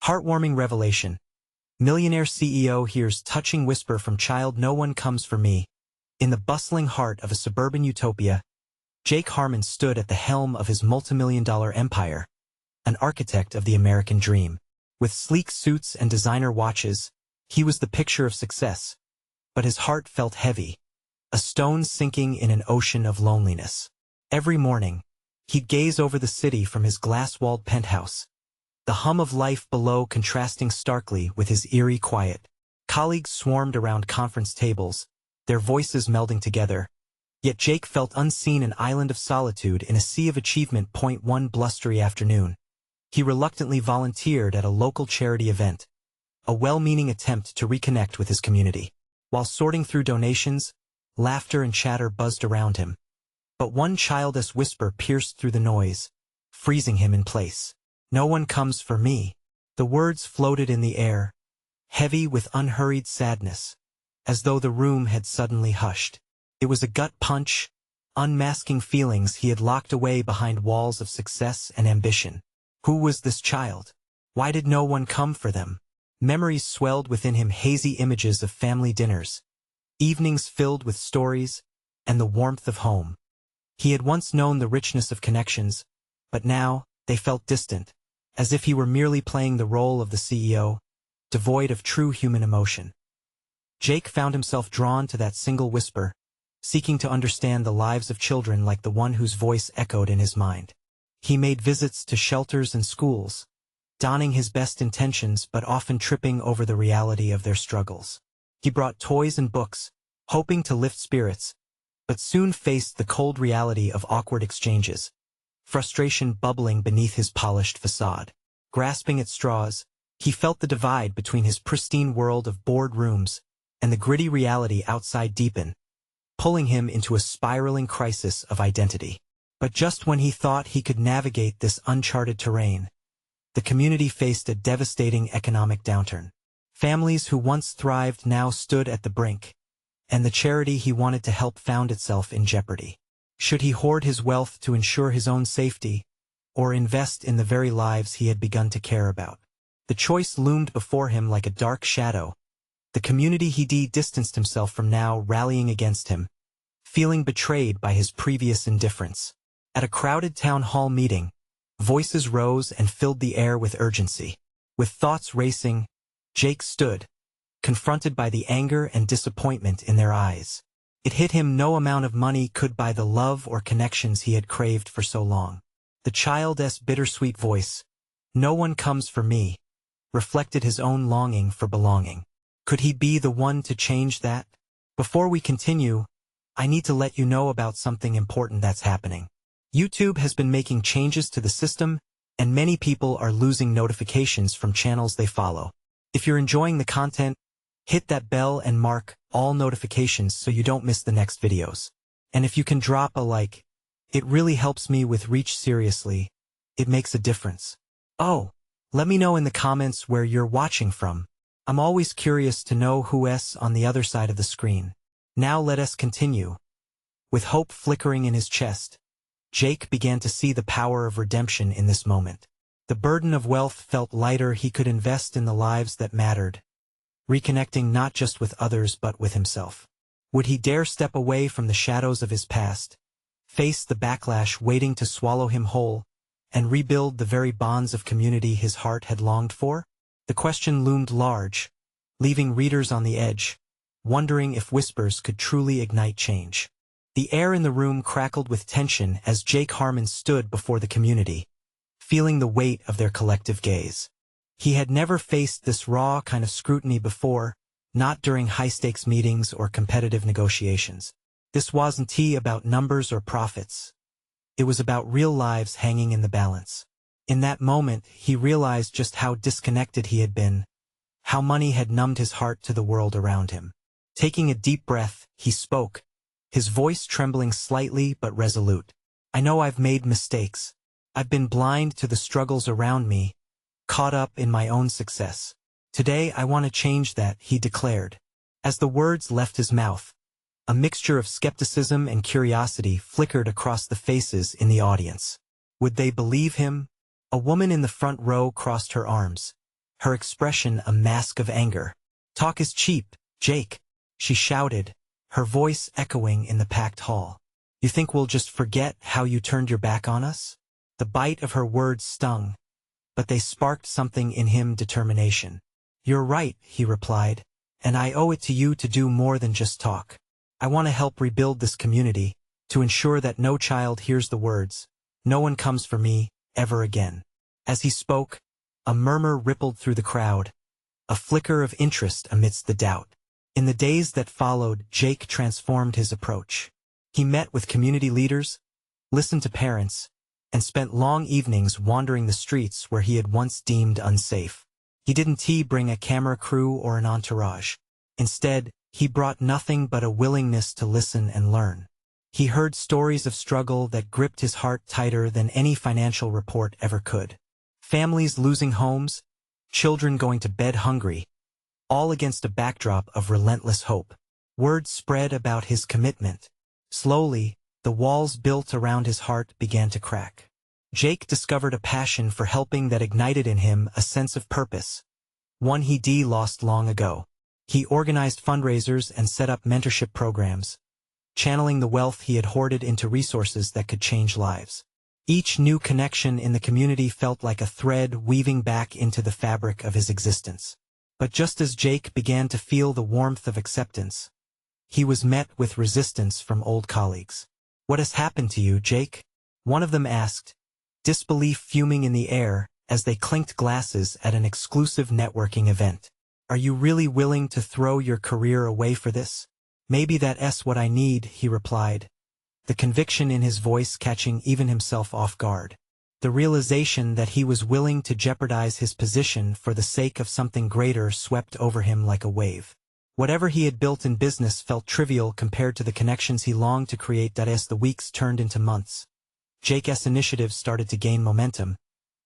Heartwarming revelation. Millionaire CEO hears touching whisper from child, "No one comes for me." In the bustling heart of a suburban utopia, Jake Harmon stood at the helm of his multimillion-dollar empire, an architect of the American dream. With sleek suits and designer watches, he was the picture of success. But his heart felt heavy, a stone sinking in an ocean of loneliness. Every morning, he'd gaze over the city from his glass-walled penthouse, the hum of life below contrasting starkly with his eerie quiet. Colleagues swarmed around conference tables, their voices melding together. Yet Jake felt unseen, an island of solitude in a sea of achievement. One blustery afternoon, he reluctantly volunteered at a local charity event, a well-meaning attempt to reconnect with his community. While sorting through donations, laughter and chatter buzzed around him. But one childish whisper pierced through the noise, freezing him in place. "No one comes for me." The words floated in the air, heavy with unhurried sadness, as though the room had suddenly hushed. It was a gut punch, unmasking feelings he had locked away behind walls of success and ambition. Who was this child? Why did no one come for them? Memories swelled within him, hazy images of family dinners, evenings filled with stories, and the warmth of home. He had once known the richness of connections, but now they felt distant, as if he were merely playing the role of the CEO, devoid of true human emotion. Jake found himself drawn to that single whisper, seeking to understand the lives of children like the one whose voice echoed in his mind. He made visits to shelters and schools, donning his best intentions but often tripping over the reality of their struggles. He brought toys and books, hoping to lift spirits, but soon faced the cold reality of awkward exchanges, frustration bubbling beneath his polished facade. Grasping at straws, he felt the divide between his pristine world of board rooms and the gritty reality outside deepen, pulling him into a spiraling crisis of identity. But just when he thought he could navigate this uncharted terrain, the community faced a devastating economic downturn. Families who once thrived now stood at the brink, and the charity he wanted to help found itself in jeopardy. Should he hoard his wealth to ensure his own safety, or invest in the very lives he had begun to care about? The choice loomed before him like a dark shadow. The community he distanced himself from now rallying against him, feeling betrayed by his previous indifference. At a crowded town hall meeting, voices rose and filled the air with urgency. With thoughts racing, Jake stood, confronted by the anger and disappointment in their eyes. It hit him no amount of money could buy the love or connections he had craved for so long. The child's bittersweet voice, "No one comes for me," reflected his own longing for belonging. Could he be the one to change that? Before we continue, I need to let you know about something important that's happening. YouTube has been making changes to the system, and many people are losing notifications from channels they follow. If you're enjoying the content, hit that bell and mark all notifications so you don't miss the next videos. And if you can drop a like, it really helps me with reach. Seriously, it makes a difference. Oh, let me know in the comments where you're watching from. I'm always curious to know who's on the other side of the screen. Now let us continue. With hope flickering in his chest, Jake began to see the power of redemption in this moment. The burden of wealth felt lighter. He could invest in the lives that mattered, reconnecting not just with others but with himself. Would he dare step away from the shadows of his past, face the backlash waiting to swallow him whole, and rebuild the very bonds of community his heart had longed for? The question loomed large, leaving readers on the edge, wondering if whispers could truly ignite change. The air in the room crackled with tension as Jake Harmon stood before the community, feeling the weight of their collective gaze. He had never faced this raw kind of scrutiny before, not during high-stakes meetings or competitive negotiations. This wasn't about numbers or profits. It was about real lives hanging in the balance. In that moment, he realized just how disconnected he had been, how money had numbed his heart to the world around him. Taking a deep breath, he spoke, his voice trembling slightly but resolute. "I know I've made mistakes. I've been blind to the struggles around me, caught up in my own success. Today I want to change that," he declared. As the words left his mouth, a mixture of skepticism and curiosity flickered across the faces in the audience. Would they believe him? A woman in the front row crossed her arms, her expression a mask of anger. "Talk is cheap, Jake," she shouted, her voice echoing in the packed hall. "You think we'll just forget how you turned your back on us?" The bite of her words stung, but they sparked something in him: determination. "You're right," he replied, "and I owe it to you to do more than just talk. I want to help rebuild this community, to ensure that no child hears the words, 'No one comes for me,' ever again." As he spoke, a murmur rippled through the crowd, a flicker of interest amidst the doubt. In the days that followed, Jake transformed his approach. He met with community leaders, listened to parents, and spent long evenings wandering the streets where he had once deemed unsafe. He didn't bring a camera crew or an entourage. Instead, he brought nothing but a willingness to listen and learn. He heard stories of struggle that gripped his heart tighter than any financial report ever could. Families losing homes, children going to bed hungry, all against a backdrop of relentless hope. Word spread about his commitment. Slowly, the walls built around his heart began to crack. Jake discovered a passion for helping that ignited in him a sense of purpose, one he'd lost long ago. He organized fundraisers and set up mentorship programs, channeling the wealth he had hoarded into resources that could change lives. Each new connection in the community felt like a thread weaving back into the fabric of his existence. But just as Jake began to feel the warmth of acceptance, he was met with resistance from old colleagues. "What has happened to you, Jake?" one of them asked, disbelief fuming in the air as they clinked glasses at an exclusive networking event. "Are you really willing to throw your career away for this?" "Maybe that's what I need," he replied, the conviction in his voice catching even himself off guard. The realization that he was willing to jeopardize his position for the sake of something greater swept over him like a wave. Whatever he had built in business felt trivial compared to the connections he longed to create. As the weeks turned into months, Jake's initiatives started to gain momentum,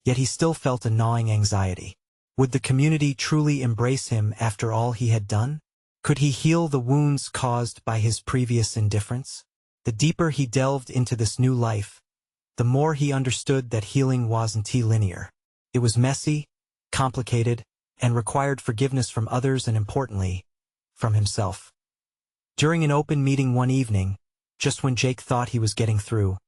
yet he still felt a gnawing anxiety. Would the community truly embrace him after all he had done? Could he heal the wounds caused by his previous indifference? The deeper he delved into this new life, the more he understood that healing wasn't linear. It was messy, complicated, and required forgiveness from others and, importantly, from himself. During an open meeting one evening, just when Jake thought he was getting through,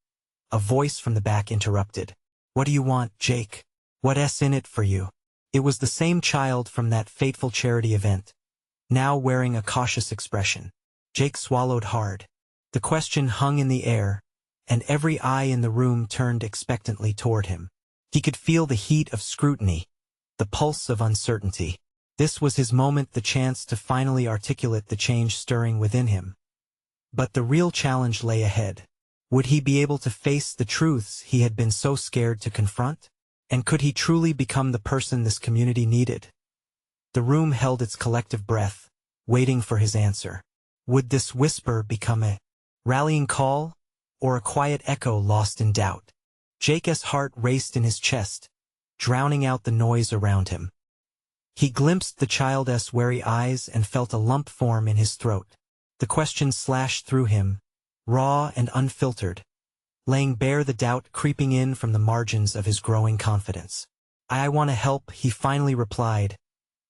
a voice from the back interrupted. "What do you want, Jake? What's in it for you?" It was the same child from that fateful charity event, now wearing a cautious expression. Jake swallowed hard. The question hung in the air, and every eye in the room turned expectantly toward him. He could feel the heat of scrutiny, the pulse of uncertainty. This was his moment, the chance to finally articulate the change stirring within him. But the real challenge lay ahead. Would he be able to face the truths he had been so scared to confront? And could he truly become the person this community needed? The room held its collective breath, waiting for his answer. Would this whisper become a rallying call, or a quiet echo lost in doubt? Jake's heart raced in his chest, drowning out the noise around him. He glimpsed the child's wary eyes and felt a lump form in his throat. The question slashed through him, raw and unfiltered, laying bare the doubt creeping in from the margins of his growing confidence. "I want to help," he finally replied,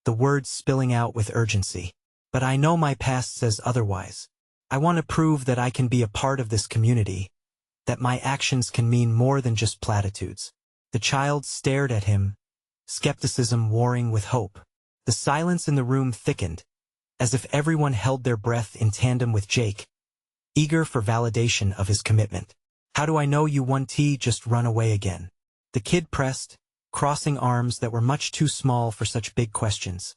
the words spilling out with urgency. "But I know my past says otherwise. I want to prove that I can be a part of this community, that my actions can mean more than just platitudes." The child stared at him, skepticism warring with hope. The silence in the room thickened, as if everyone held their breath in tandem with Jake, eager for validation of his commitment. "How do I know you won't just run away again?" The kid pressed, crossing arms that were much too small for such big questions.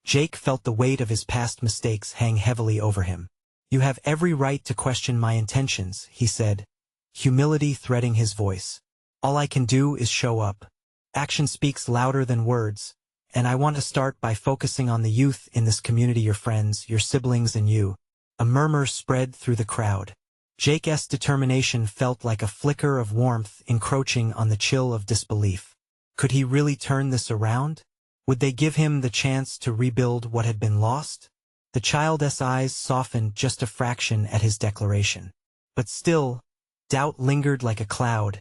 Jake felt the weight of his past mistakes hang heavily over him. "You have every right to question my intentions," he said, humility threading his voice. "All I can do is show up. Action speaks louder than words, and I want to start by focusing on the youth in this community, your friends, your siblings, and you." A murmur spread through the crowd. Jake's determination felt like a flicker of warmth encroaching on the chill of disbelief. Could he really turn this around? Would they give him the chance to rebuild what had been lost? The child's eyes softened just a fraction at his declaration. But still, doubt lingered like a cloud,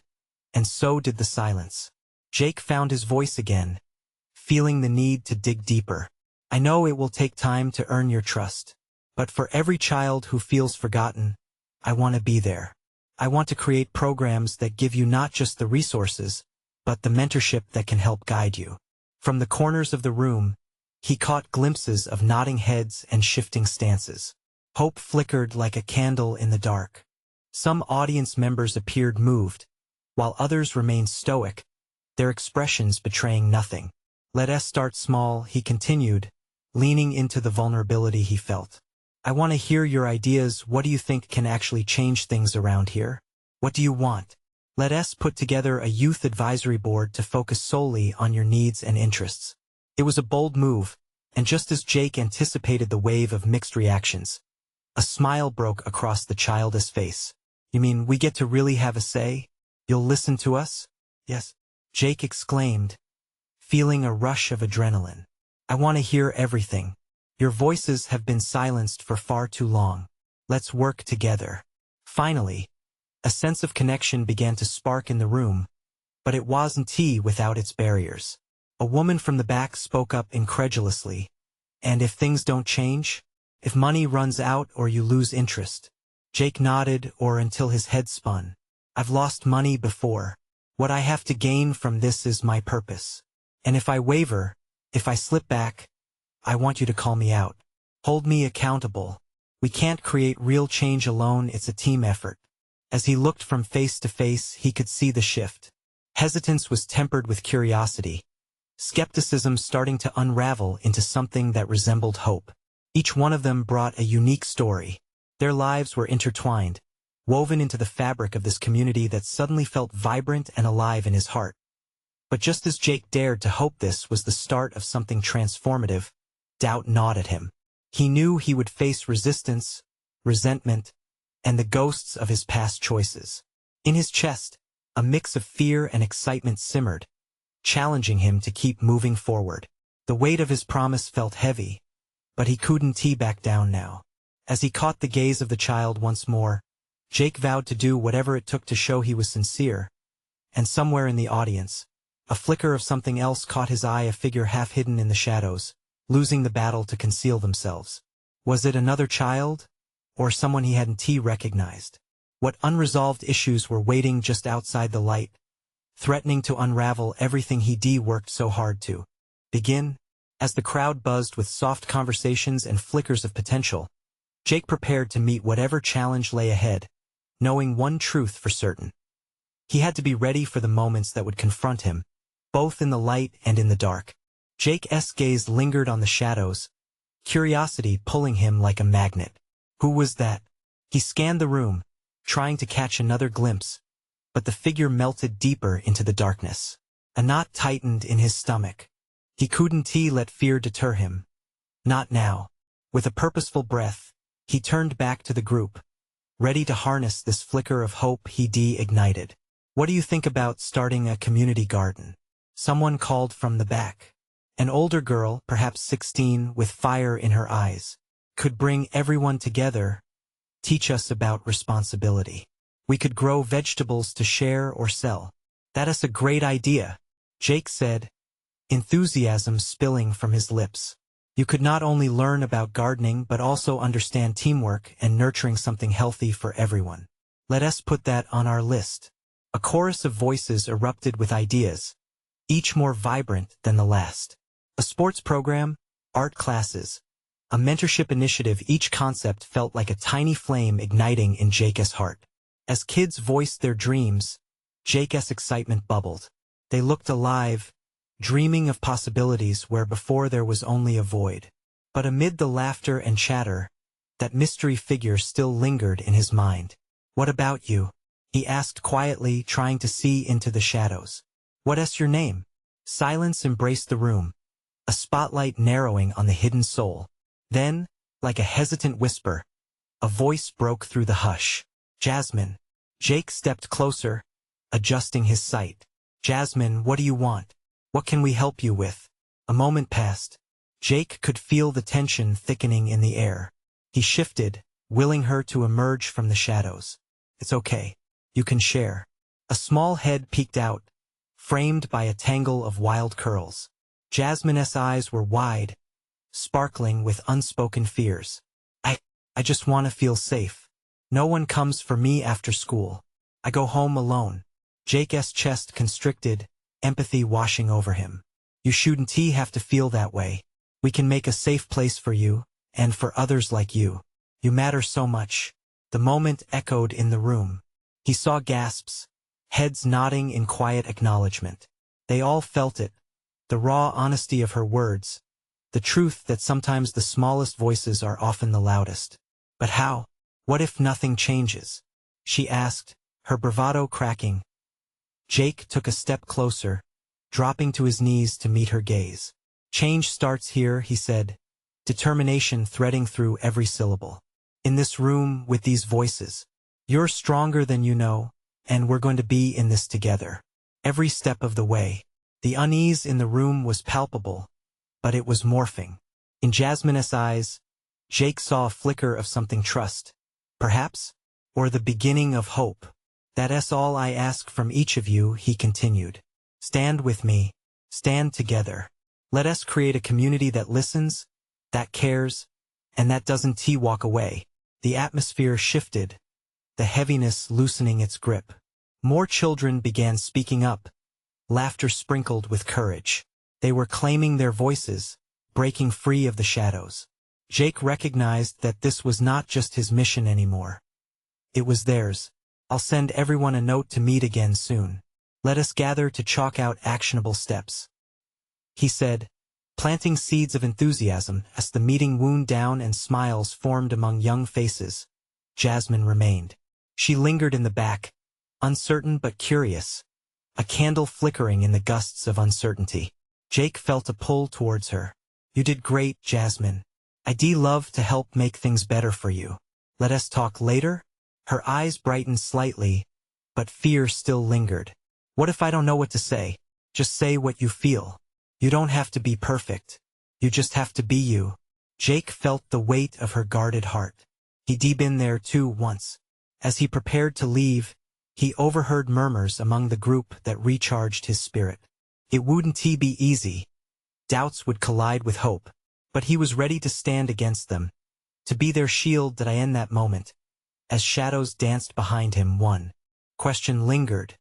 and so did the silence. Jake found his voice again, feeling the need to dig deeper. I know it will take time to earn your trust, but for every child who feels forgotten, I want to be there. I want to create programs that give you not just the resources, but the mentorship that can help guide you. From the corners of the room, he caught glimpses of nodding heads and shifting stances. Hope flickered like a candle in the dark. Some audience members appeared moved, while others remained stoic, their expressions betraying nothing. Let us start small, he continued, leaning into the vulnerability he felt. I want to hear your ideas. What do you think can actually change things around here? What do you want? Let us put together a youth advisory board to focus solely on your needs and interests. It was a bold move, and just as Jake anticipated the wave of mixed reactions, a smile broke across the childish face. You mean we get to really have a say? You'll listen to us? Yes, Jake exclaimed, feeling a rush of adrenaline. I want to hear everything. Your voices have been silenced for far too long. Let's work together. Finally, a sense of connection began to spark in the room, but it wasn't tea without its barriers. A woman from the back spoke up incredulously. And if things don't change? If money runs out or you lose interest? Jake nodded, or until his head spun. I've lost money before. What I have to gain from this is my purpose. And if I waver, if I slip back, I want you to call me out. Hold me accountable. We can't create real change alone, it's a team effort. As he looked from face to face, he could see the shift. Hesitance was tempered with curiosity. Skepticism starting to unravel into something that resembled hope. Each one of them brought a unique story. Their lives were intertwined, woven into the fabric of this community that suddenly felt vibrant and alive in his heart. But just as Jake dared to hope this was the start of something transformative, doubt gnawed at him. He knew he would face resistance, resentment, and the ghosts of his past choices. In his chest, a mix of fear and excitement simmered, challenging him to keep moving forward. The weight of his promise felt heavy, but he couldn't back down now. As he caught the gaze of the child once more, Jake vowed to do whatever it took to show he was sincere. And somewhere in the audience, a flicker of something else caught his eye, a figure half hidden in the shadows, losing the battle to conceal themselves. Was it another child? Or someone he hadn't recognized? What unresolved issues were waiting just outside the light, threatening to unravel everything he worked so hard to begin? As the crowd buzzed with soft conversations and flickers of potential, Jake prepared to meet whatever challenge lay ahead, knowing one truth for certain. He had to be ready for the moments that would confront him, both in the light and in the dark. Jake's gaze lingered on the shadows, curiosity pulling him like a magnet. Who was that? He scanned the room, trying to catch another glimpse, but the figure melted deeper into the darkness. A knot tightened in his stomach. He couldn't let fear deter him. Not now. With a purposeful breath, he turned back to the group, ready to harness this flicker of hope he ignited. What do you think about starting a community garden? Someone called from the back. An older girl, perhaps 16, with fire in her eyes. Could bring everyone together, teach us about responsibility. We could grow vegetables to share or sell. That is a great idea, Jake said, enthusiasm spilling from his lips. You could not only learn about gardening but also understand teamwork and nurturing something healthy for everyone. Let us put that on our list. A chorus of voices erupted with ideas, each more vibrant than the last. A sports program, art classes, a mentorship initiative, each concept felt like a tiny flame igniting in Jake's heart. As kids voiced their dreams, Jake's excitement bubbled. They looked alive, dreaming of possibilities where before there was only a void. But amid the laughter and chatter, that mystery figure still lingered in his mind. What about you? He asked quietly, trying to see into the shadows. What's your name? Silence embraced the room, a spotlight narrowing on the hidden soul. Then, like a hesitant whisper, a voice broke through the hush. Jasmine. Jake stepped closer, adjusting his sight. Jasmine, what do you want? What can we help you with? A moment passed. Jake could feel the tension thickening in the air. He shifted, willing her to emerge from the shadows. It's okay. You can share. A small head peeked out, framed by a tangle of wild curls. Jasmine's eyes were wide, sparkling with unspoken fears. I just want to feel safe. No one comes for me after school. I go home alone. Jake's chest constricted, empathy washing over him. You shouldn't have to feel that way. We can make a safe place for you, and for others like you. You matter so much. The moment echoed in the room. He saw gasps, heads nodding in quiet acknowledgement. They all felt it, the raw honesty of her words, the truth that sometimes the smallest voices are often the loudest. But how? What if nothing changes? She asked, her bravado cracking. Jake took a step closer, dropping to his knees to meet her gaze. Change starts here, he said, determination threading through every syllable. In this room with these voices. You're stronger than you know, and we're going to be in this together. Every step of the way. The unease in the room was palpable, but it was morphing. In Jasmine's eyes, Jake saw a flicker of something trust, perhaps, or the beginning of hope. That's all I ask from each of you, he continued. Stand with me, stand together. Let us create a community that listens, that cares, and that doesn't walk away. The atmosphere shifted, the heaviness loosening its grip. More children began speaking up, laughter sprinkled with courage. They were claiming their voices, breaking free of the shadows. Jake recognized that this was not just his mission anymore. It was theirs. I'll send everyone a note to meet again soon. Let us gather to chalk out actionable steps. He said, planting seeds of enthusiasm as the meeting wound down and smiles formed among young faces. Jasmine remained. She lingered in the back, uncertain but curious, a candle flickering in the gusts of uncertainty. Jake felt a pull towards her. You did great, Jasmine. I'd love to help make things better for you. Let us talk later? Her eyes brightened slightly, but fear still lingered. What if I don't know what to say? Just say what you feel. You don't have to be perfect. You just have to be you. Jake felt the weight of her guarded heart. He'd been there too once. As he prepared to leave, he overheard murmurs among the group that recharged his spirit. It wouldn't be easy. Doubts would collide with hope. But he was ready to stand against them, to be their shield that I end that moment. As shadows danced behind him, one question lingered.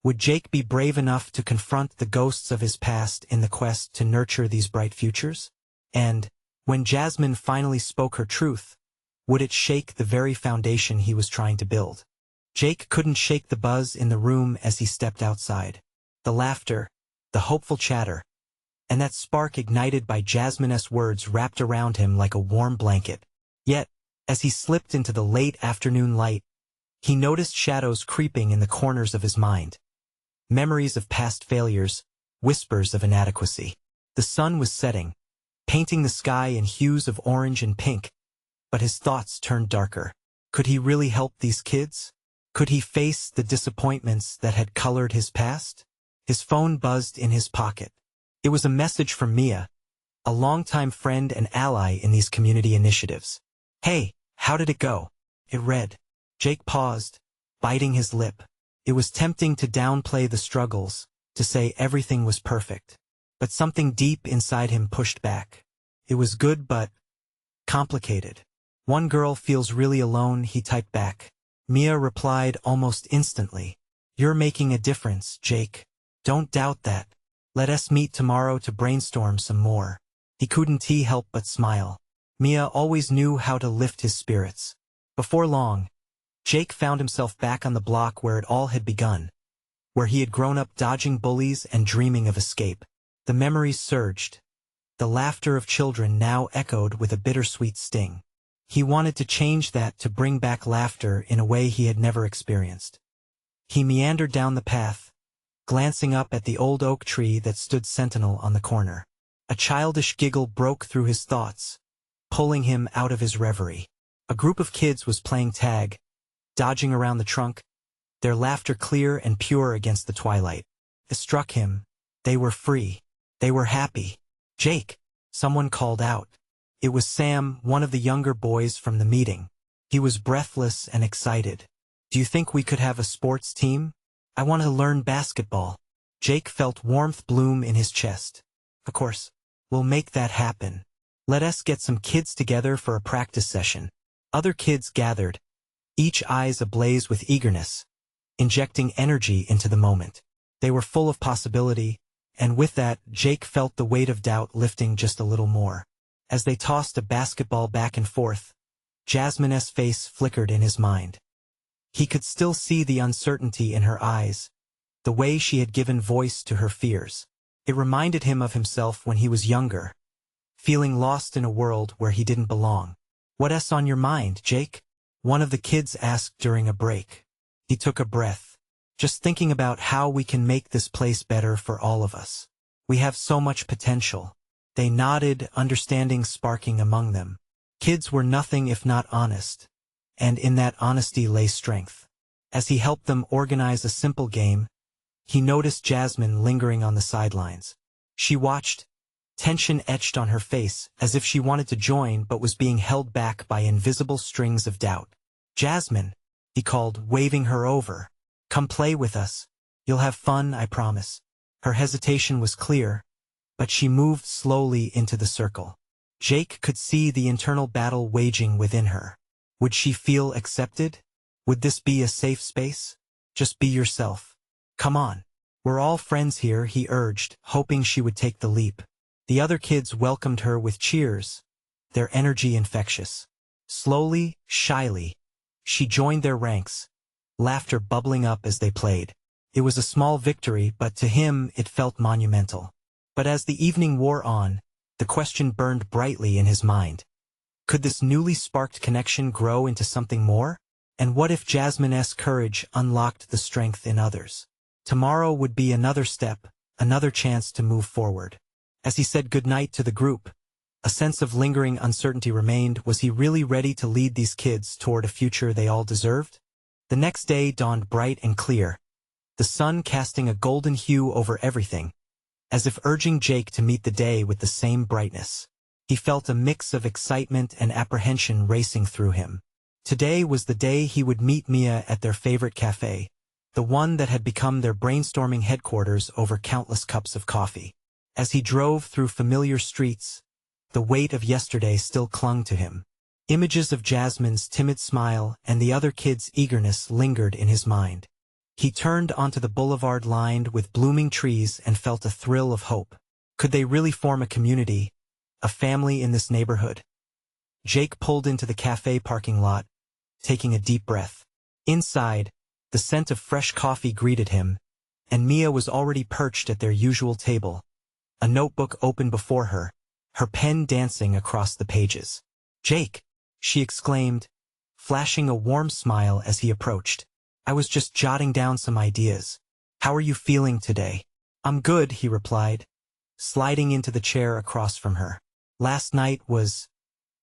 Would Jake be brave enough to confront the ghosts of his past in the quest to nurture these bright futures? And, when Jasmine finally spoke her truth, would it shake the very foundation he was trying to build? Jake couldn't shake the buzz in the room as he stepped outside. The laughter, the hopeful chatter, and that spark ignited by Jasmine's words wrapped around him like a warm blanket. Yet, as he slipped into the late afternoon light, he noticed shadows creeping in the corners of his mind. Memories of past failures, whispers of inadequacy. The sun was setting, painting the sky in hues of orange and pink, but his thoughts turned darker. Could he really help these kids? Could he face the disappointments that had colored his past? His phone buzzed in his pocket. It was a message from Mia, a longtime friend and ally in these community initiatives. Hey, how did it go? It read. Jake paused, biting his lip. It was tempting to downplay the struggles, to say everything was perfect. But something deep inside him pushed back. It was good but complicated. One girl feels really alone, he typed back. Mia replied almost instantly. You're making a difference, Jake. Don't doubt that. Let us meet tomorrow to brainstorm some more. He couldn't help but smile. Mia always knew how to lift his spirits. Before long, Jake found himself back on the block where it all had begun, where he had grown up dodging bullies and dreaming of escape. The memories surged. The laughter of children now echoed with a bittersweet sting. He wanted to change that, to bring back laughter in a way he had never experienced. He meandered down the path, glancing up at the old oak tree that stood sentinel on the corner. A childish giggle broke through his thoughts, pulling him out of his reverie. A group of kids was playing tag, dodging around the trunk, their laughter clear and pure against the twilight. It struck him. They were free. They were happy. Jake, someone called out. It was Sam, one of the younger boys from the meeting. He was breathless and excited. Do you think we could have a sports team? I want to learn basketball. Jake felt warmth bloom in his chest. Of course, we'll make that happen. Let us get some kids together for a practice session. Other kids gathered, each eyes ablaze with eagerness, injecting energy into the moment. They were full of possibility, and with that, Jake felt the weight of doubt lifting just a little more. As they tossed a basketball back and forth, Jasmine's face flickered in his mind. He could still see the uncertainty in her eyes, the way she had given voice to her fears. It reminded him of himself when he was younger, feeling lost in a world where he didn't belong. "What's on your mind, Jake?" one of the kids asked during a break. He took a breath. "Just thinking about how we can make this place better for all of us. We have so much potential." They nodded, understanding sparking among them. Kids were nothing if not honest, and in that honesty lay strength. As he helped them organize a simple game, he noticed Jasmine lingering on the sidelines. She watched, tension etched on her face, as if she wanted to join but was being held back by invisible strings of doubt. "Jasmine," he called, waving her over. "Come play with us. You'll have fun, I promise." Her hesitation was clear, but she moved slowly into the circle. Jake could see the internal battle waging within her. Would she feel accepted? Would this be a safe space? "Just be yourself. Come on. We're all friends here," he urged, hoping she would take the leap. The other kids welcomed her with cheers, their energy infectious. Slowly, shyly, she joined their ranks, laughter bubbling up as they played. It was a small victory, but to him it felt monumental. But as the evening wore on, the question burned brightly in his mind. Could this newly sparked connection grow into something more? And what if Jasmine's courage unlocked the strength in others? Tomorrow would be another step, another chance to move forward. As he said goodnight to the group, a sense of lingering uncertainty remained. Was he really ready to lead these kids toward a future they all deserved? The next day dawned bright and clear, the sun casting a golden hue over everything, as if urging Jake to meet the day with the same brightness. He felt a mix of excitement and apprehension racing through him. Today was the day he would meet Mia at their favorite cafe, the one that had become their brainstorming headquarters over countless cups of coffee. As he drove through familiar streets, the weight of yesterday still clung to him. Images of Jasmine's timid smile and the other kids' eagerness lingered in his mind. He turned onto the boulevard lined with blooming trees and felt a thrill of hope. Could they really form a community, a family in this neighborhood? Jake pulled into the cafe parking lot, taking a deep breath. Inside, the scent of fresh coffee greeted him, and Mia was already perched at their usual table, a notebook open before her, her pen dancing across the pages. "Jake," she exclaimed, flashing a warm smile as he approached. "I was just jotting down some ideas. How are you feeling today?" "I'm good," he replied, sliding into the chair across from her. "Last night was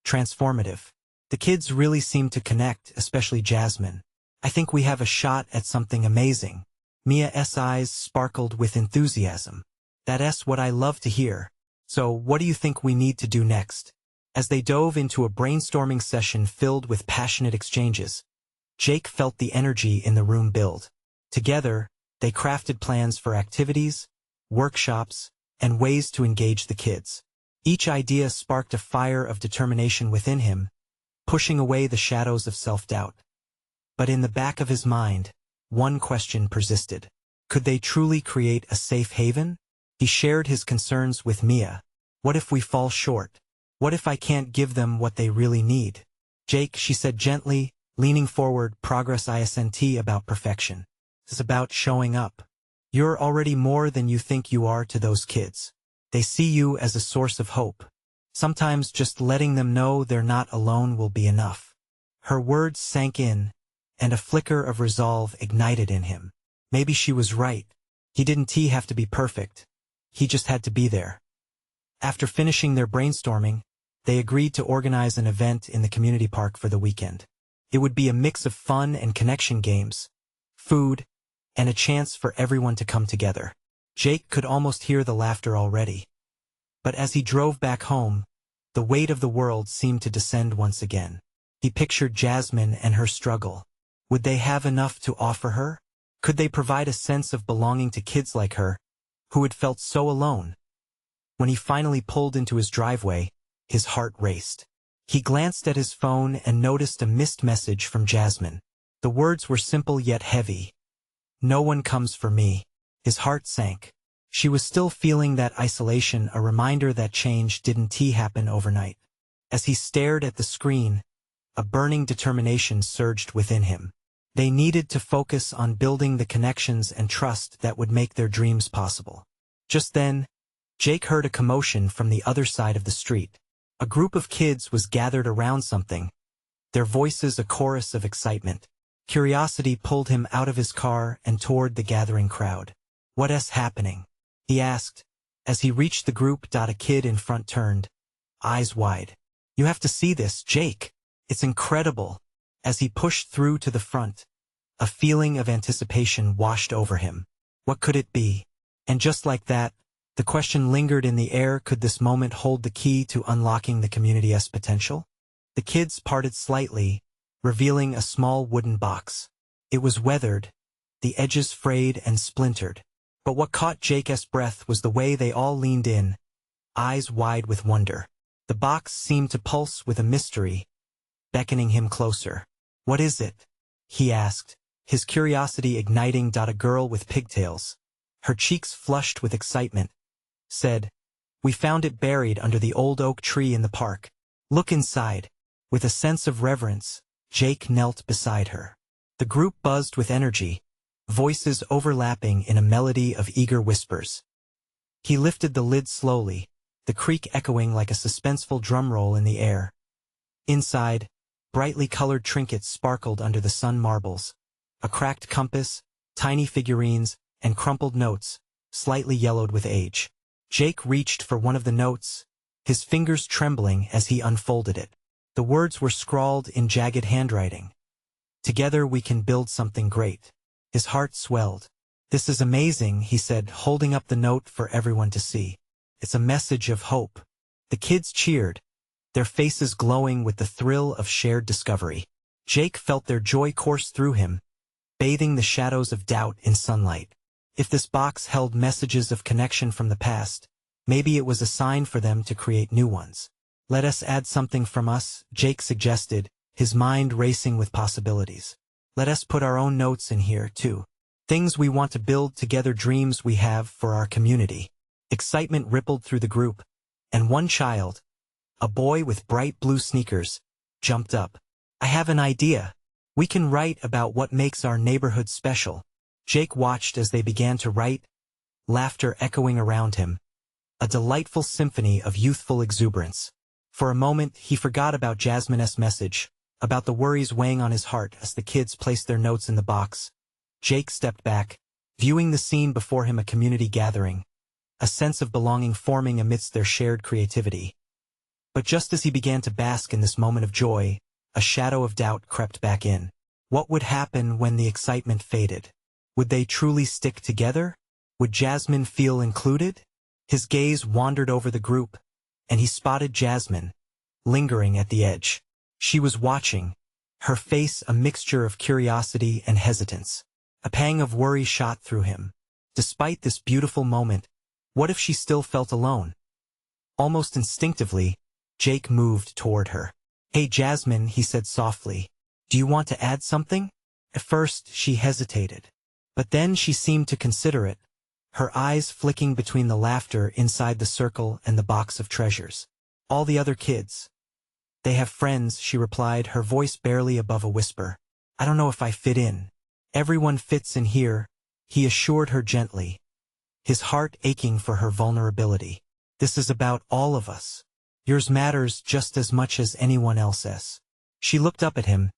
transformative. The kids really seemed to connect, especially Jasmine. I think we have a shot at something amazing." Mia's eyes sparkled with enthusiasm. "That's what I love to hear. So what do you think we need to do next?" As they dove into a brainstorming session filled with passionate exchanges, Jake felt the energy in the room build. Together, they crafted plans for activities, workshops, and ways to engage the kids. Each idea sparked a fire of determination within him, pushing away the shadows of self-doubt. But in the back of his mind, one question persisted. Could they truly create a safe haven? He shared his concerns with Mia. "What if we fall short? What if I can't give them what they really need?" "Jake," she said gently, leaning forward, "progress isn't about perfection. It's about showing up. You're already more than you think you are to those kids. They see you as a source of hope. Sometimes just letting them know they're not alone will be enough." Her words sank in, and a flicker of resolve ignited in him. Maybe she was right. He didn't have to be perfect. He just had to be there. After finishing their brainstorming, they agreed to organize an event in the community park for the weekend. It would be a mix of fun and connection games, food, and a chance for everyone to come together. Jake could almost hear the laughter already. But as he drove back home, the weight of the world seemed to descend once again. He pictured Jasmine and her struggle. Would they have enough to offer her? Could they provide a sense of belonging to kids like her, who had felt so alone? When he finally pulled into his driveway, his heart raced. He glanced at his phone and noticed a missed message from Jasmine. The words were simple yet heavy. "No one comes for me." His heart sank. She was still feeling that isolation, a reminder that change didn't happen overnight. As he stared at the screen, a burning determination surged within him. They needed to focus on building the connections and trust that would make their dreams possible. Just then, Jake heard a commotion from the other side of the street. A group of kids was gathered around something, their voices a chorus of excitement. Curiosity pulled him out of his car and toward the gathering crowd. "What's happening?" he asked. As he reached the group, a kid in front turned, eyes wide. "You have to see this, Jake. It's incredible." As he pushed through to the front, a feeling of anticipation washed over him. What could it be? And just like that, the question lingered in the air: could this moment hold the key to unlocking the community's potential? The kids parted slightly, revealing a small wooden box. It was weathered, the edges frayed and splintered. But what caught Jake's breath was the way they all leaned in, eyes wide with wonder. The box seemed to pulse with a mystery, beckoning him closer. "What is it?" he asked, his curiosity igniting. A girl with pigtails, her cheeks flushed with excitement, said, "We found it buried under the old oak tree in the park. Look inside." With a sense of reverence, Jake knelt beside her. The group buzzed with energy, voices overlapping in a melody of eager whispers. He lifted the lid slowly, the creak echoing like a suspenseful drum roll in the air. Inside, brightly colored trinkets sparkled under the sun marbles. A cracked compass, tiny figurines, and crumpled notes, slightly yellowed with age. Jake reached for one of the notes, his fingers trembling as he unfolded it. The words were scrawled in jagged handwriting. "Together we can build something great." His heart swelled. "This is amazing," he said, holding up the note for everyone to see. "It's a message of hope." The kids cheered, their faces glowing with the thrill of shared discovery. Jake felt their joy course through him, bathing the shadows of doubt in sunlight. If this box held messages of connection from the past, maybe it was a sign for them to create new ones. "Let us add something from us," Jake suggested, his mind racing with possibilities. "Let us put our own notes in here, too. Things we want to build together, dreams we have for our community." Excitement rippled through the group, and one child, a boy with bright blue sneakers, jumped up. "I have an idea. We can write about what makes our neighborhood special." Jake watched as they began to write, laughter echoing around him, a delightful symphony of youthful exuberance. For a moment, he forgot about Jasmine's message, about the worries weighing on his heart as the kids placed their notes in the box. Jake stepped back, viewing the scene before him, a community gathering, a sense of belonging forming amidst their shared creativity. But just as he began to bask in this moment of joy, a shadow of doubt crept back in. What would happen when the excitement faded? Would they truly stick together? Would Jasmine feel included? His gaze wandered over the group, and he spotted Jasmine, lingering at the edge. She was watching, her face a mixture of curiosity and hesitance. A pang of worry shot through him. Despite this beautiful moment, what if she still felt alone? Almost instinctively, Jake moved toward her. "Hey Jasmine," he said softly, "do you want to add something?" At first, she hesitated. But then she seemed to consider it, her eyes flicking between the laughter inside the circle and the box of treasures. "All the other kids. They have friends," she replied, her voice barely above a whisper. "I don't know if I fit in." "Everyone fits in here," he assured her gently, his heart aching for her vulnerability. "This is about all of us. Yours matters just as much as anyone else's." She looked up at him,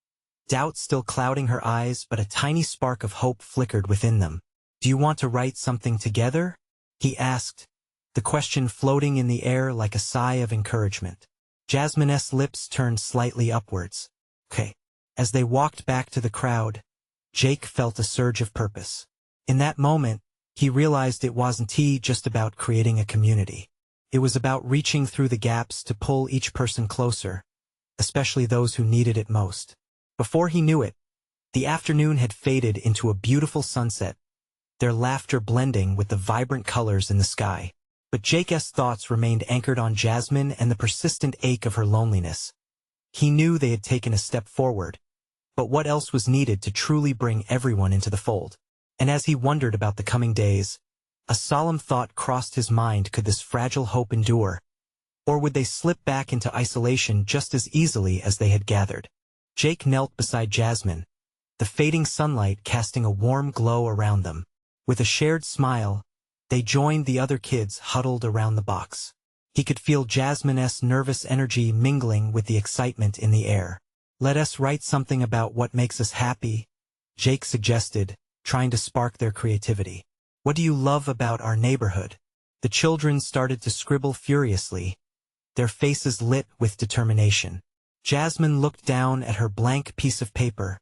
doubt still clouding her eyes, but a tiny spark of hope flickered within them. "Do you want to write something together?" he asked, the question floating in the air like a sigh of encouragement. Jasmine's lips turned slightly upwards. "Okay." As they walked back to the crowd, Jake felt a surge of purpose. In that moment, he realized it wasn't just about creating a community. It was about reaching through the gaps to pull each person closer, especially those who needed it most. Before he knew it, the afternoon had faded into a beautiful sunset, their laughter blending with the vibrant colors in the sky. But Jake's thoughts remained anchored on Jasmine and the persistent ache of her loneliness. He knew they had taken a step forward, but what else was needed to truly bring everyone into the fold? And as he wondered about the coming days, a solemn thought crossed his mind: could this fragile hope endure? Or would they slip back into isolation just as easily as they had gathered? Jake knelt beside Jasmine, the fading sunlight casting a warm glow around them. With a shared smile, they joined the other kids huddled around the box. He could feel Jasmine's nervous energy mingling with the excitement in the air. "Let us write something about what makes us happy," Jake suggested, trying to spark their creativity. "What do you love about our neighborhood?" The children started to scribble furiously, their faces lit with determination. Jasmine looked down at her blank piece of paper,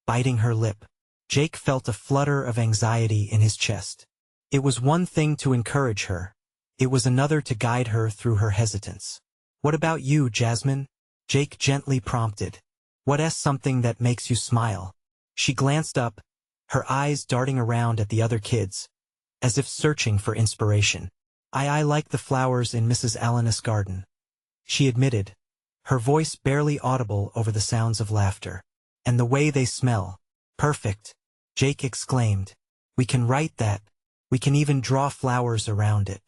biting her lip. Jake felt a flutter of anxiety in his chest. It was one thing to encourage her. It was another to guide her through her hesitance. "What about you, Jasmine?" Jake gently prompted. "What's something that makes you smile?" She glanced up, her eyes darting around at the other kids, as if searching for inspiration. I like the flowers in Mrs. Allen's garden," she admitted, her voice barely audible over the sounds of laughter. "And the way they smell." "Perfect," Jake exclaimed. "We can write that. We can even draw flowers around it."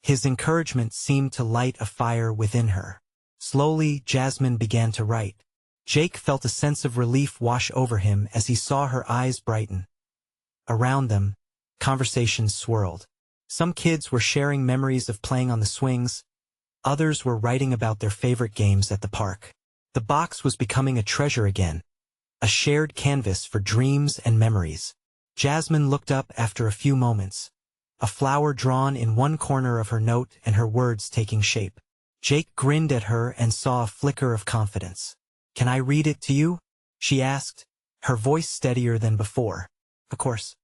His encouragement seemed to light a fire within her. Slowly, Jasmine began to write. Jake felt a sense of relief wash over him as he saw her eyes brighten. Around them, conversations swirled. Some kids were sharing memories of playing on the swings. Others were writing about their favorite games at the park. The box was becoming a treasure again, a shared canvas for dreams and memories. Jasmine looked up after a few moments, a flower drawn in one corner of her note and her words taking shape. Jake grinned at her and saw a flicker of confidence. "Can I read it to you?" she asked, her voice steadier than before. "Of course,"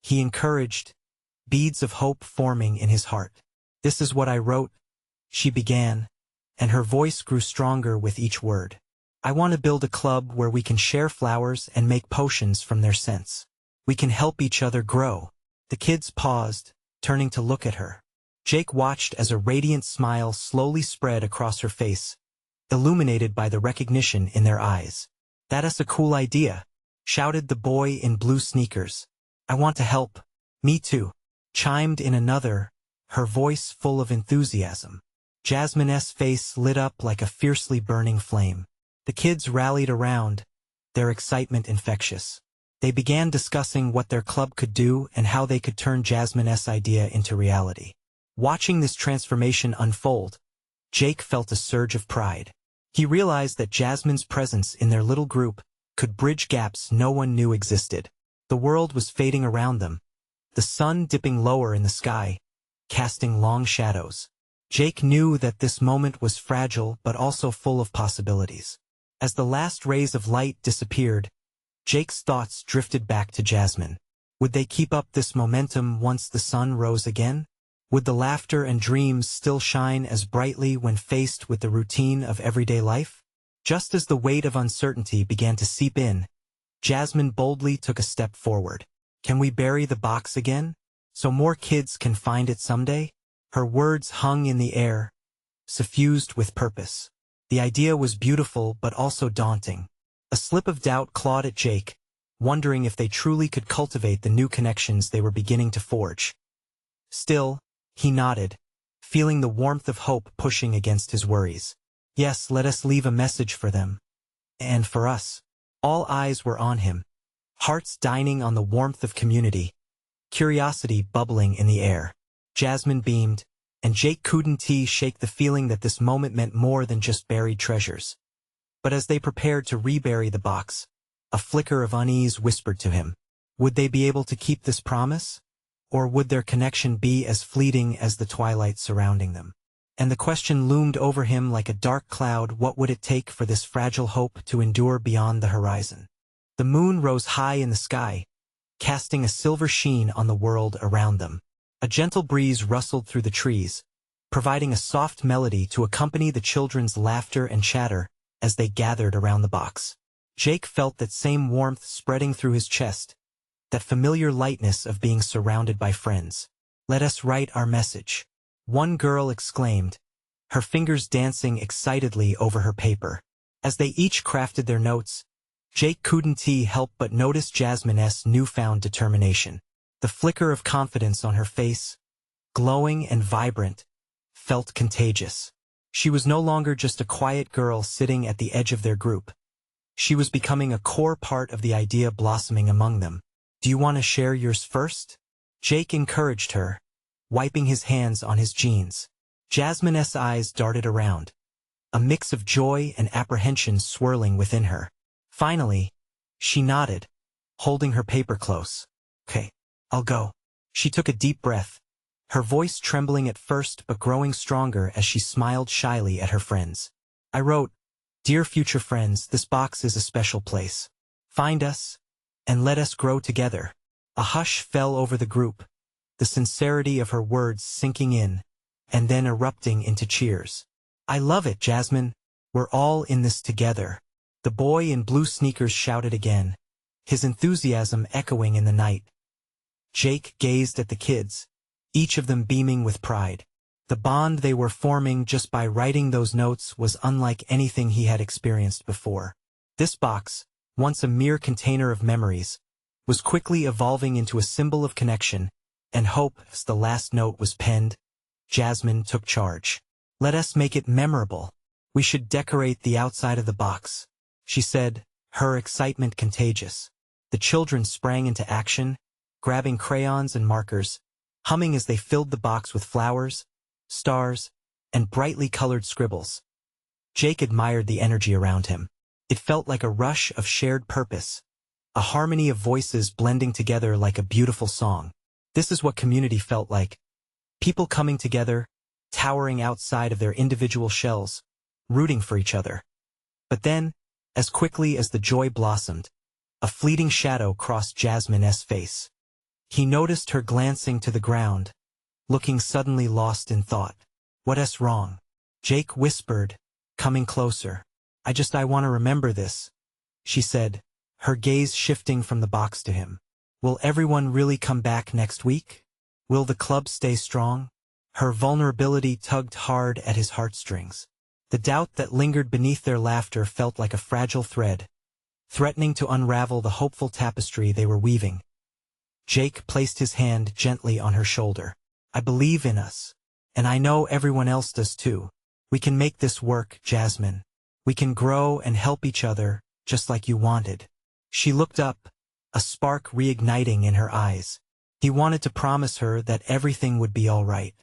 he encouraged, beads of hope forming in his heart. "This is what I wrote," she began, and her voice grew stronger with each word. "I want to build a club where we can share flowers and make potions from their scents. We can help each other grow." The kids paused, turning to look at her. Jake watched as a radiant smile slowly spread across her face, illuminated by the recognition in their eyes. "That's a cool idea," shouted the boy in blue sneakers. "I want to help." "Me too," chimed in another, her voice full of enthusiasm. Jasmine's face lit up like a fiercely burning flame. The kids rallied around, their excitement infectious. They began discussing what their club could do and how they could turn Jasmine's idea into reality. Watching this transformation unfold, Jake felt a surge of pride. He realized that Jasmine's presence in their little group could bridge gaps no one knew existed. The world was fading around them, the sun dipping lower in the sky, casting long shadows. Jake knew that this moment was fragile but also full of possibilities. As the last rays of light disappeared, Jake's thoughts drifted back to Jasmine. Would they keep up this momentum once the sun rose again? Would the laughter and dreams still shine as brightly when faced with the routine of everyday life? Just as the weight of uncertainty began to seep in, Jasmine boldly took a step forward. "Can we bury the box again, so more kids can find it someday?" Her words hung in the air, suffused with purpose. The idea was beautiful but also daunting. A slip of doubt clawed at Jake, wondering if they truly could cultivate the new connections they were beginning to forge. Still, he nodded, feeling the warmth of hope pushing against his worries. "Yes, let us leave a message for them. And for us." All eyes were on him, hearts dining on the warmth of community, curiosity bubbling in the air. Jasmine beamed, and Jake couldn't shake the feeling that this moment meant more than just buried treasures. But as they prepared to rebury the box, a flicker of unease whispered to him. Would they be able to keep this promise? Or would their connection be as fleeting as the twilight surrounding them? And the question loomed over him like a dark cloud: what would it take for this fragile hope to endure beyond the horizon? The moon rose high in the sky, casting a silver sheen on the world around them. A gentle breeze rustled through the trees, providing a soft melody to accompany the children's laughter and chatter as they gathered around the box. Jake felt that same warmth spreading through his chest, that familiar lightness of being surrounded by friends. "Let us write our message," one girl exclaimed, her fingers dancing excitedly over her paper. As they each crafted their notes, Jake couldn't help but notice Jasmine's newfound determination. The flicker of confidence on her face, glowing and vibrant, felt contagious. She was no longer just a quiet girl sitting at the edge of their group. She was becoming a core part of the idea blossoming among them. "Do you want to share yours first?" Jake encouraged her, wiping his hands on his jeans. Jasmine's eyes darted around, a mix of joy and apprehension swirling within her. Finally, she nodded, holding her paper close. "Okay, I'll go." She took a deep breath, her voice trembling at first but growing stronger as she smiled shyly at her friends. "I wrote, 'Dear future friends, this box is a special place. Find us, and let us grow together.'" A hush fell over the group, the sincerity of her words sinking in, and then erupting into cheers. "I love it, Jasmine. We're all in this together." The boy in blue sneakers shouted again, his enthusiasm echoing in the night. Jake gazed at the kids, each of them beaming with pride. The bond they were forming just by writing those notes was unlike anything he had experienced before. This box, once a mere container of memories, was quickly evolving into a symbol of connection and hope. As the last note was penned, Jasmine took charge. "Let us make it memorable. We should decorate the outside of the box," she said, her excitement contagious. The children sprang into action, grabbing crayons and markers, humming as they filled the box with flowers, stars, and brightly colored scribbles. Jake admired the energy around him. It felt like a rush of shared purpose, a harmony of voices blending together like a beautiful song. This is what community felt like. People coming together, towering outside of their individual shells, rooting for each other. But then, as quickly as the joy blossomed, a fleeting shadow crossed Jasmine's face. He noticed her glancing to the ground, looking suddenly lost in thought. "What's wrong?" Jake whispered, coming closer. I want to remember this," she said, her gaze shifting from the box to him. "Will everyone really come back next week? Will the club stay strong?" Her vulnerability tugged hard at his heartstrings. The doubt that lingered beneath their laughter felt like a fragile thread, threatening to unravel the hopeful tapestry they were weaving. Jake placed his hand gently on her shoulder. "I believe in us, and I know everyone else does too. We can make this work, Jasmine. We can grow and help each other, just like you wanted." She looked up, a spark reigniting in her eyes. He wanted to promise her that everything would be all right.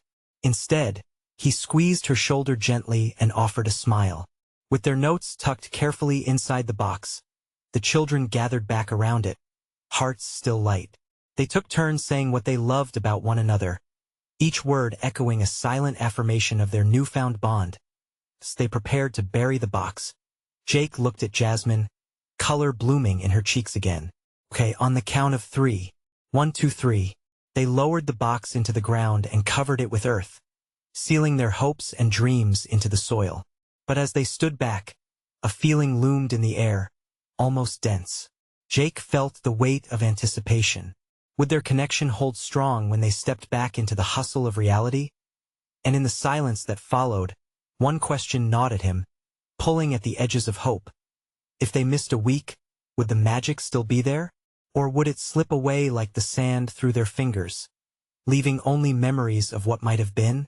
Instead, he squeezed her shoulder gently and offered a smile. With their notes tucked carefully inside the box, the children gathered back around it, hearts still light. They took turns saying what they loved about one another, each word echoing a silent affirmation of their newfound bond. As they prepared to bury the box, Jake looked at Jasmine, color blooming in her cheeks again. "Okay, on the count of 3. 1, 2, 3. They lowered the box into the ground and covered it with earth, sealing their hopes and dreams into the soil. But as they stood back, a feeling loomed in the air, almost dense. Jake felt the weight of anticipation. Would their connection hold strong when they stepped back into the hustle of reality? And in the silence that followed, one question gnawed at him, pulling at the edges of hope. If they missed a week, would the magic still be there? Or would it slip away like the sand through their fingers, leaving only memories of what might have been?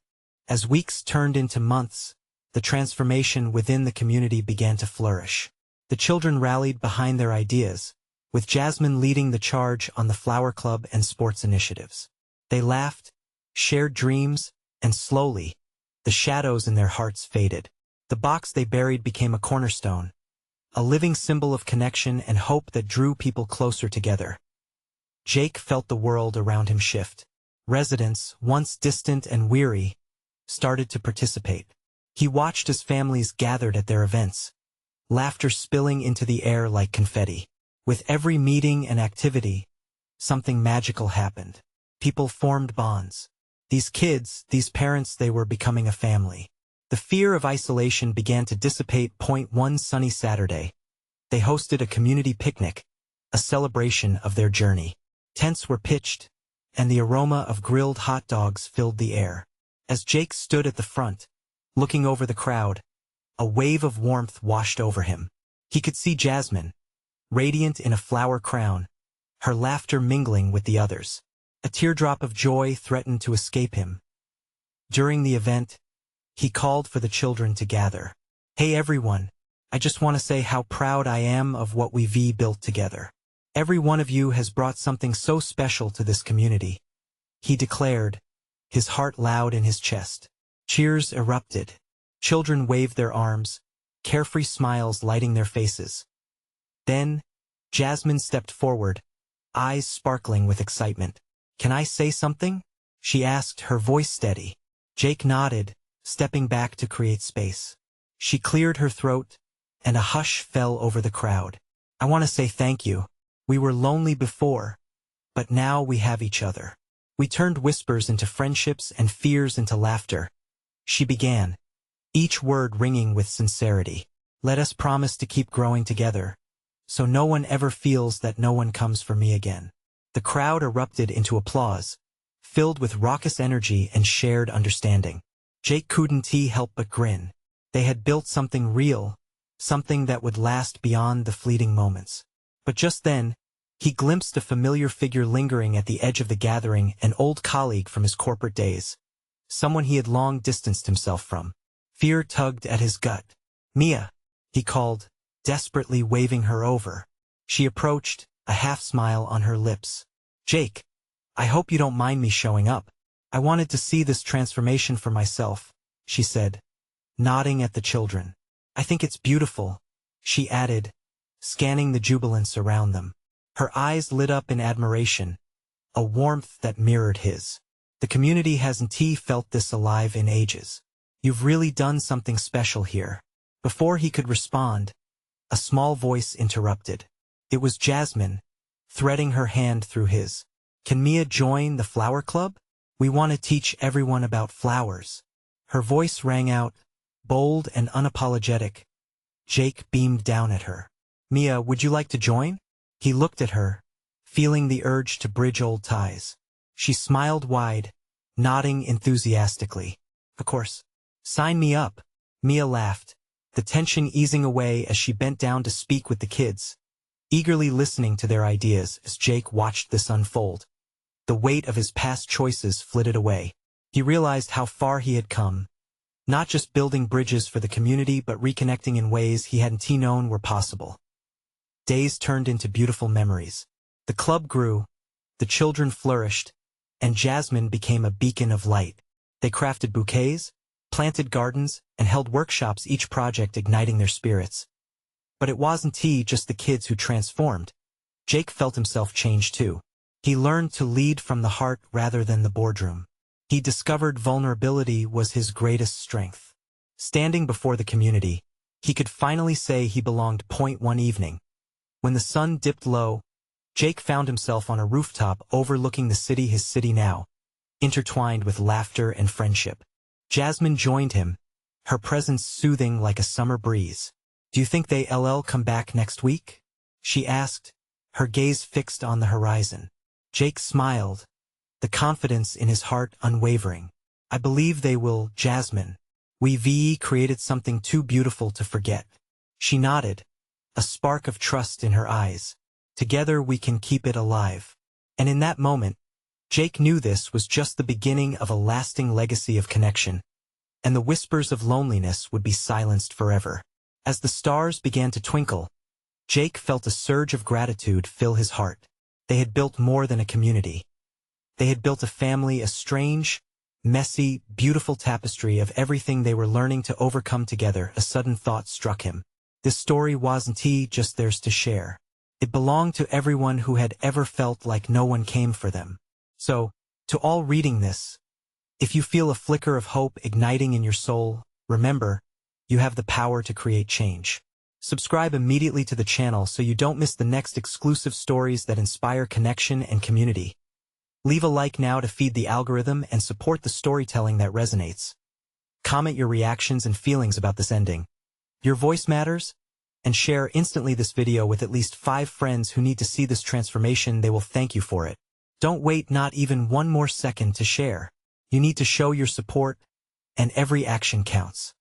As weeks turned into months, the transformation within the community began to flourish. The children rallied behind their ideas, with Jasmine leading the charge on the flower club and sports initiatives. They laughed, shared dreams, and slowly, the shadows in their hearts faded. The box they buried became a cornerstone, a living symbol of connection and hope that drew people closer together. Jake felt the world around him shift. Residents, once distant and weary, started to participate. He watched as families gathered at their events, laughter spilling into the air like confetti. With every meeting and activity, something magical happened. People formed bonds. These kids, these parents, they were becoming a family. The fear of isolation began to dissipate. One sunny Saturday, they hosted a community picnic, a celebration of their journey. Tents were pitched, and the aroma of grilled hot dogs filled the air. As Jake stood at the front, looking over the crowd, a wave of warmth washed over him. He could see Jasmine, radiant in a flower crown, her laughter mingling with the others. A teardrop of joy threatened to escape him. During the event, he called for the children to gather. "Hey everyone, I just want to say how proud I am of what we've built together. Every one of you has brought something so special to this community," he declared, his heart loud in his chest. Cheers erupted. Children waved their arms, carefree smiles lighting their faces. Then, Jasmine stepped forward, eyes sparkling with excitement. "Can I say something?" she asked, her voice steady. Jake nodded, stepping back to create space. She cleared her throat, and a hush fell over the crowd. "I want to say thank you. We were lonely before, but now we have each other. We turned whispers into friendships and fears into laughter," she began, each word ringing with sincerity. "Let us promise to keep growing together, so no one ever feels that no one comes for me again." The crowd erupted into applause, filled with raucous energy and shared understanding. Jake couldn't help but grin. They had built something real, something that would last beyond the fleeting moments. But just then, he glimpsed a familiar figure lingering at the edge of the gathering, an old colleague from his corporate days. Someone he had long distanced himself from. Fear tugged at his gut. "Mia," he called, desperately waving her over. She approached, a half-smile on her lips. "Jake, I hope you don't mind me showing up. I wanted to see this transformation for myself," she said, nodding at the children. "I think it's beautiful," she added, scanning the jubilance around them. Her eyes lit up in admiration, a warmth that mirrored his. "The community hasn't felt this alive in ages. You've really done something special here." Before he could respond, a small voice interrupted. It was Jasmine, threading her hand through his. "Can Mia join the flower club? We want to teach everyone about flowers." Her voice rang out, bold and unapologetic. Jake beamed down at her. "Mia, would you like to join?" He looked at her, feeling the urge to bridge old ties. She smiled wide, nodding enthusiastically. "Of course. Sign me up." Mia laughed, the tension easing away as she bent down to speak with the kids, eagerly listening to their ideas as Jake watched this unfold. The weight of his past choices flitted away. He realized how far he had come, not just building bridges for the community but reconnecting in ways he hadn't known were possible. Days turned into beautiful memories. The club grew, the children flourished, and Jasmine became a beacon of light. They crafted bouquets, planted gardens, and held workshops, each project igniting their spirits. But it wasn't just the kids who transformed. Jake felt himself change too. He learned to lead from the heart rather than the boardroom. He discovered vulnerability was his greatest strength. Standing before the community, he could finally say he belonged. One evening, when the sun dipped low, Jake found himself on a rooftop overlooking the city, his city now, intertwined with laughter and friendship. Jasmine joined him, her presence soothing like a summer breeze. "Do you think they'll come back next week?" she asked, her gaze fixed on the horizon. Jake smiled, the confidence in his heart unwavering. "I believe they will, Jasmine. We've created something too beautiful to forget." She nodded, a spark of trust in her eyes. "Together we can keep it alive." And in that moment, Jake knew this was just the beginning of a lasting legacy of connection, and the whispers of loneliness would be silenced forever. As the stars began to twinkle, Jake felt a surge of gratitude fill his heart. They had built more than a community. They had built a family, a strange, messy, beautiful tapestry of everything they were learning to overcome together. A sudden thought struck him. This story wasn't just theirs to share. It belonged to everyone who had ever felt like no one came for them. So, to all reading this, if you feel a flicker of hope igniting in your soul, remember, you have the power to create change. Subscribe immediately to the channel so you don't miss the next exclusive stories that inspire connection and community. Leave a like now to feed the algorithm and support the storytelling that resonates. Comment your reactions and feelings about this ending. Your voice matters, and share instantly this video with at least 5 friends who need to see this transformation. They will thank you for it. Don't wait not even one more second to share. You need to show your support, and every action counts.